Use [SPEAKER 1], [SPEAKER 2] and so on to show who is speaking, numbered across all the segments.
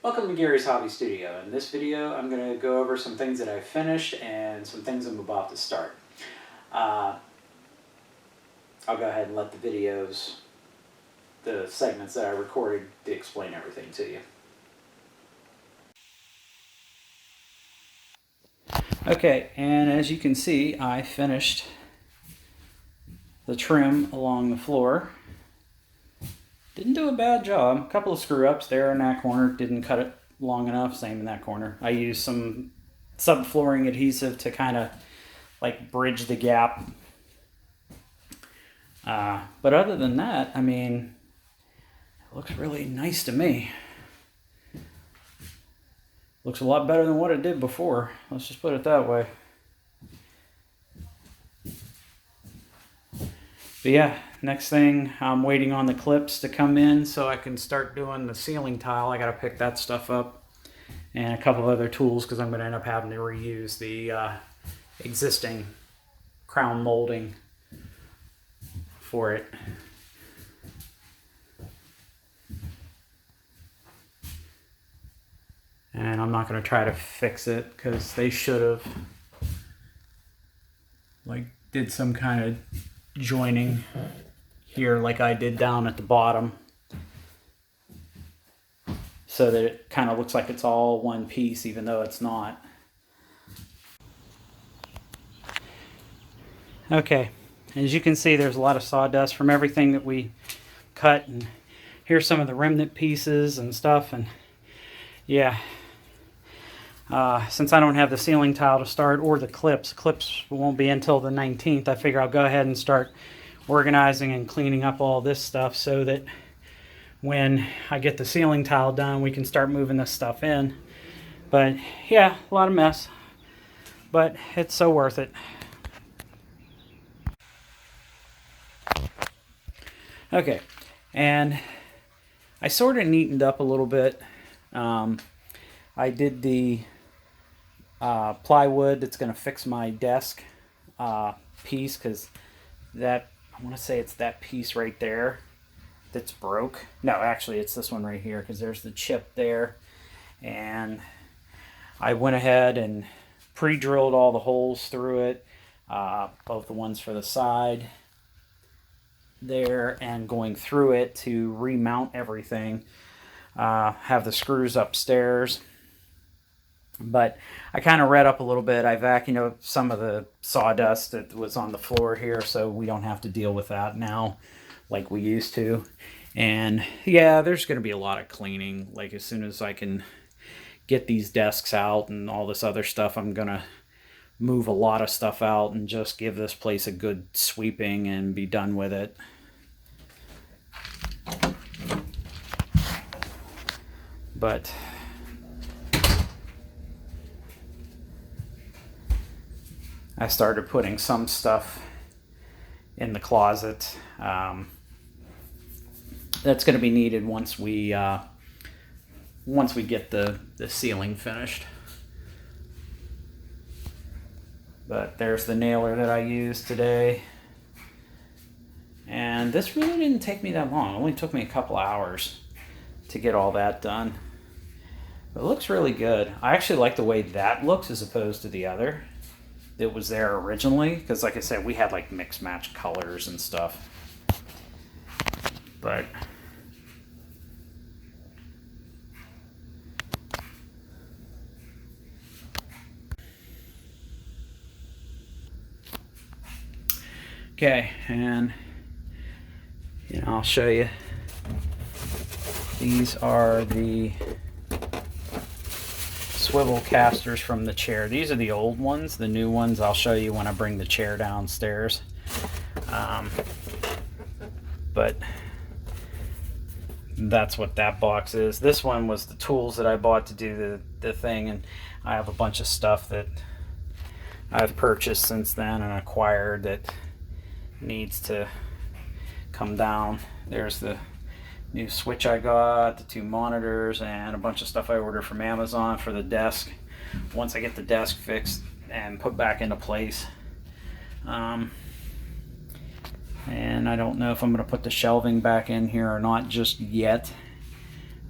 [SPEAKER 1] Welcome to Gary's Hobby Studio. In this video, I'm going to go over some things that I've finished and some things I'm about to start. I'll go ahead and let the segments that I recorded to explain everything to you. Okay, and as you can see, I finished the trim along the floor. Didn't do a bad job. A couple of screw ups there in that corner. Didn't cut it long enough. Same in that corner. I used some subflooring adhesive to kind of like bridge the gap. But other than that, I mean, it looks really nice to me. Looks a lot better than what it did before. Let's just put it that way. But yeah, next thing, I'm waiting on the clips to come in so I can start doing the ceiling tile. I got to pick that stuff up and a couple of other tools because I'm going to end up having to reuse the existing crown molding for it. And I'm not going to try to fix it because they should have did some kind of joining here like I did down at the bottom so that it kind of looks like it's all one piece even though it's not. Okay, as you can see, there's a lot of sawdust from everything that we cut, and here's some of the remnant pieces and stuff. And yeah, since I don't have the ceiling tile to start or the clips won't be until the 19th, I figure I'll go ahead and start organizing and cleaning up all this stuff so that when I get the ceiling tile done, we can start moving this stuff in. But yeah, a lot of mess, but it's so worth it. Okay, and I sort of neatened up a little bit. I did the plywood that's going to fix my desk piece, because that, I want to say it's that piece right there that's broke. No, actually it's this one right here, because there's the chip there. And I went ahead and pre-drilled all the holes through it, both the ones for the side there and going through it to remount everything. Have the screws upstairs. But I kind of read up a little bit. I vacuumed up some of the sawdust that was on the floor here, so we don't have to deal with that now like we used to. And yeah, there's going to be a lot of cleaning. Like as soon as I can get these desks out and all this other stuff, I'm going to move a lot of stuff out and just give this place a good sweeping and be done with it. But I started putting some stuff in the closet that's going to be needed once we get the ceiling finished. But there's the nailer that I used today, and this really didn't take me that long. It only took me a couple hours to get all that done. But it looks really good. I actually like the way that looks as opposed to the other that was there originally, because like I said, we had like mix match colors and stuff. But okay, and I'll show you. These are the swivel casters from the chair. These are the old ones. The new ones I'll show you when I bring the chair downstairs. But that's what that box is. This one was the tools that I bought to do the thing, and I have a bunch of stuff that I've purchased since then and acquired that needs to come down. There's the new switch I got, the 2 monitors, and a bunch of stuff I ordered from Amazon for the desk. Once I get the desk fixed and put back into place. And I don't know if I'm going to put the shelving back in here or not just yet.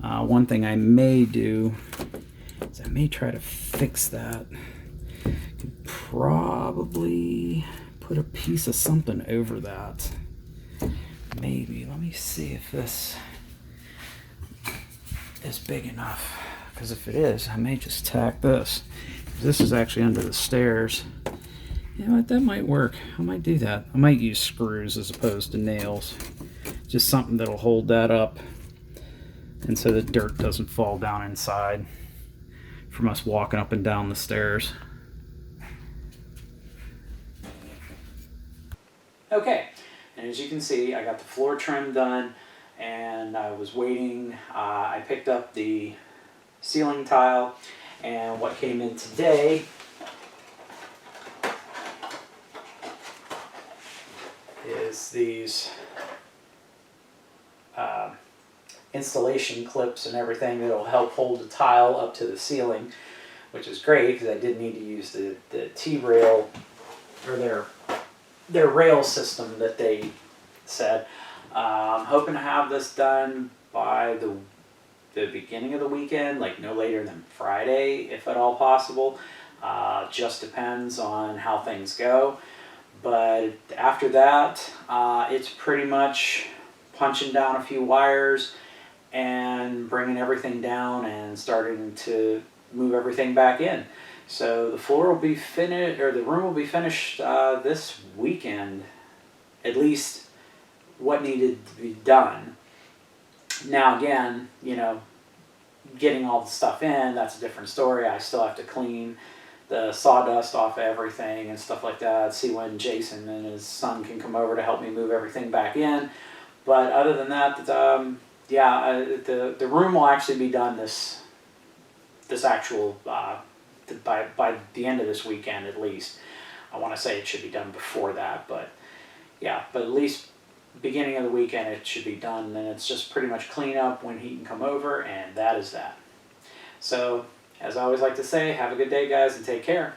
[SPEAKER 1] One thing I may do is I may try to fix that. Could probably put a piece of something over that. Maybe. Let me see if this is big enough. Because if it is, I may just tack this. This is actually under the stairs. You know what? That might work. I might do that. I might use screws as opposed to nails. Just something that'll hold that up. And so the dirt doesn't fall down inside from us walking up and down the stairs. Okay, and as you can see, I got the floor trim done, and I was waiting. I picked up the ceiling tile, and what came in today is these installation clips and everything that'll help hold the tile up to the ceiling, which is great because I did need to use the T-rail, or their rail system that they said. I'm hoping to have this done by the beginning of the weekend, like no later than Friday, if at all possible. Just depends on how things go. But after that, it's pretty much punching down a few wires and bringing everything down and starting to move everything back in. So the floor will be finished, or the room will be finished this weekend, at least what needed to be done. Now again, you know, getting all the stuff in, that's a different story. I still have to clean the sawdust off of everything and stuff like that, see when Jason and his son can come over to help me move everything back in. But other than that, the room will actually be done this actual by the end of this weekend at least. I want to say it should be done before that, but yeah, but at least beginning of the weekend it should be done. Then it's just pretty much clean up when he can come over, and that is that. So as I always like to say, have a good day, guys, and take care.